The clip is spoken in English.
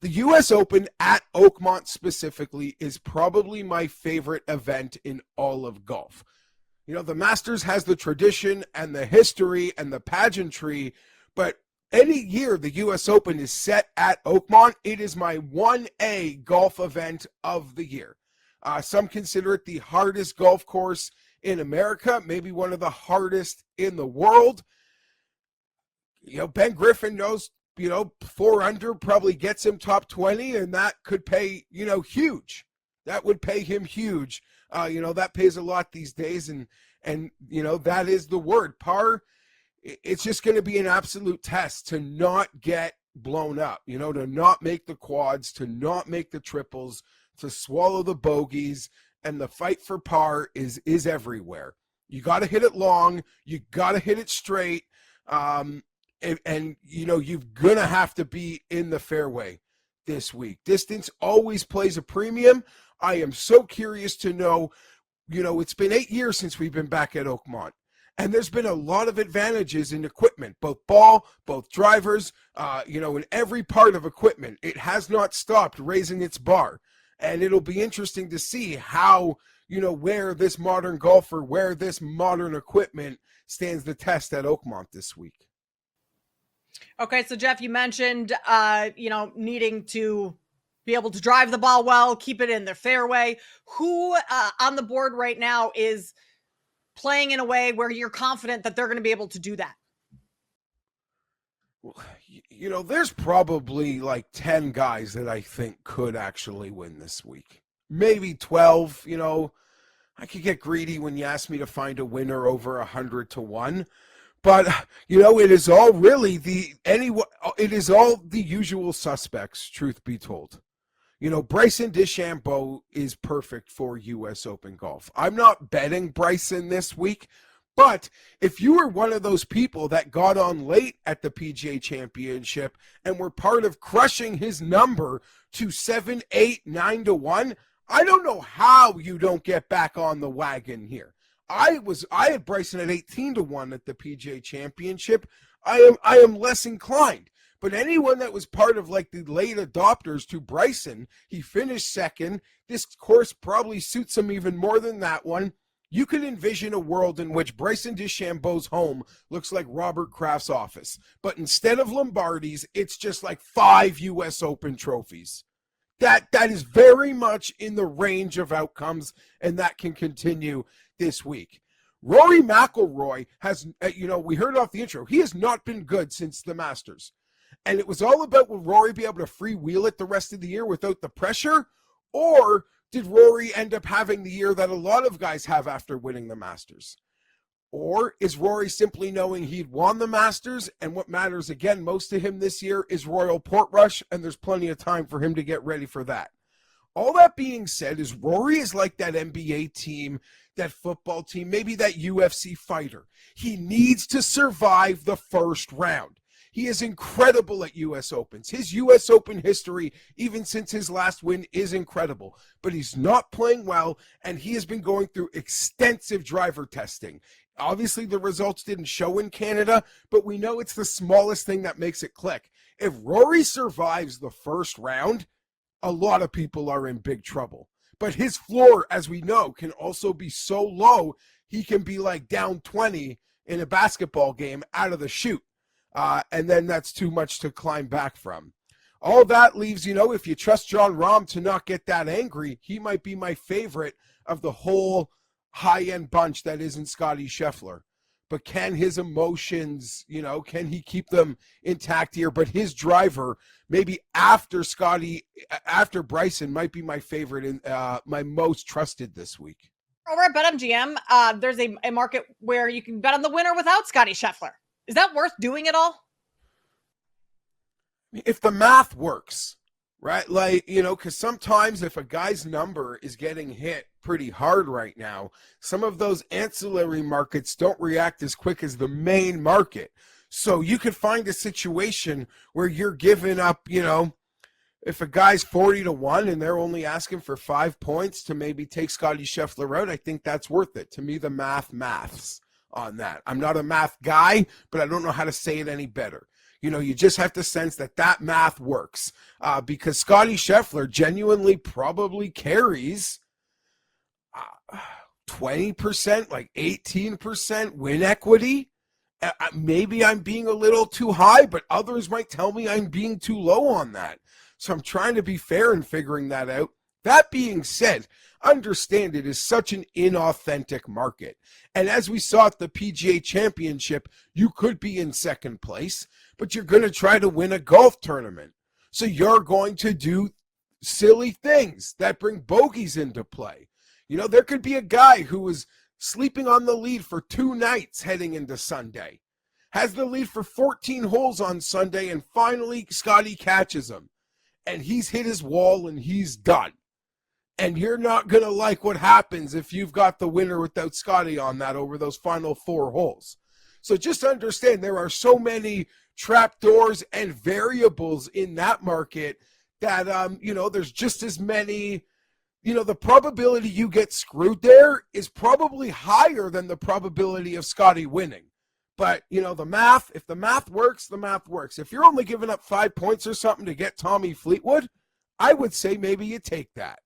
The U.S. Open at Oakmont specifically is probably my favorite event in all of golf. You know, the Masters has the tradition and the history and the pageantry, but any year the U.S. Open is set at Oakmont, it is my 1A golf event of the year. Some consider it the hardest golf course in America, maybe one of the hardest in the world. You know, Ben Griffin knows, 4 under probably gets him top 20, and that could pay, huge. That would pay him huge. That pays a lot these days, and that is the word. Par, it's just going to be an absolute test to not get blown up, to not make the quads, to not make the triples, to swallow the bogeys, and the fight for par is everywhere. You got to hit it long. You got to hit it straight. And you're going to have to be in the fairway this week. Distance always plays a premium. I am so curious to know, it's been 8 years since we've been back at Oakmont. And there's been a lot of advantages in equipment, both ball, both drivers, in every part of equipment. It has not stopped raising its bar. And it'll be interesting to see how, where this modern golfer, where this modern equipment stands the test at Oakmont this week. Okay, so Geoff, you mentioned, needing to be able to drive the ball well, keep it in the fairway. Who on the board right now is playing in a way where you're confident that they're going to be able to do that? Well, there's probably like 10 guys that I think could actually win this week. Maybe 12, I could get greedy when you ask me to find a winner over 100-1. But, it is all really it is all the usual suspects, truth be told. Bryson DeChambeau is perfect for U.S. Open golf. I'm not betting Bryson this week, but if you were one of those people that got on late at the PGA Championship and were part of crushing his number to 7, 8, 9-1, I don't know how you don't get back on the wagon here. I had Bryson at 18-1 at the PGA Championship. I am less inclined. But anyone that was part of like the late adopters to Bryson, he finished second. This course probably suits him even more than that one. You can envision a world in which Bryson DeChambeau's home looks like Robert Kraft's office. But instead of Lombardies, it's just like 5 U.S. Open trophies. That is very much in the range of outcomes, and that can continue this week. Rory McIlroy has, we heard off the intro, he has not been good since the Masters. And it was all about, will Rory be able to freewheel it the rest of the year without the pressure? Or did Rory end up having the year that a lot of guys have after winning the Masters? Or is Rory simply knowing he'd won the Masters, and what matters again most to him this year is Royal Portrush, and there's plenty of time for him to get ready for that. All that being said, is Rory is like that NBA team, that football team, maybe that UFC fighter. He needs to survive the first round. He is incredible at U.S. Opens. His U.S. Open history, even since his last win, is incredible. But he's not playing well, and he has been going through extensive driver testing. Obviously, the results didn't show in Canada, but we know it's the smallest thing that makes it click. If Rory survives the first round, a lot of people are in big trouble. But his floor, as we know, can also be so low, he can be like down 20 in a basketball game out of the chute. And then that's too much to climb back from. All that leaves, if you trust Jon Rahm to not get that angry, he might be my favorite of the whole high-end bunch that isn't Scottie Scheffler. But can his emotions, can he keep them intact here? But his driver, maybe after Bryson, might be my favorite and my most trusted this week. Over at BetMGM, there's a market where you can bet on the winner without Scottie Scheffler. Is that worth doing at all? If the math works, right? Like, because sometimes if a guy's number is getting hit pretty hard right now, some of those ancillary markets don't react as quick as the main market. So you could find a situation where you're giving up, if a guy's 40-1 and they're only asking for 5 points to maybe take Scottie Scheffler out, I think that's worth it. To me, the maths on that. I'm not a math guy, but I don't know how to say it any better. You know, you just have to sense that math works, because Scotty Scheffler genuinely probably carries 20%, like 18% win equity. Maybe I'm being a little too high, but others might tell me I'm being too low on that. So I'm trying to be fair in figuring that out. That being said, understand it is such an inauthentic market. And as we saw at the PGA Championship, you could be in second place, but you're going to try to win a golf tournament. So you're going to do silly things that bring bogeys into play. You know, there could be a guy who was sleeping on the lead for 2 nights heading into Sunday, has the lead for 14 holes on Sunday, and finally Scotty catches him. And he's hit his wall and he's done. And you're not going to like what happens if you've got the winner without Scotty on that over those final 4 holes. So just understand there are so many trapdoors and variables in that market that, there's just as many. The probability you get screwed there is probably higher than the probability of Scotty winning. But, the math, if the math works, the math works. If you're only giving up 5 points or something to get Tommy Fleetwood, I would say maybe you take that.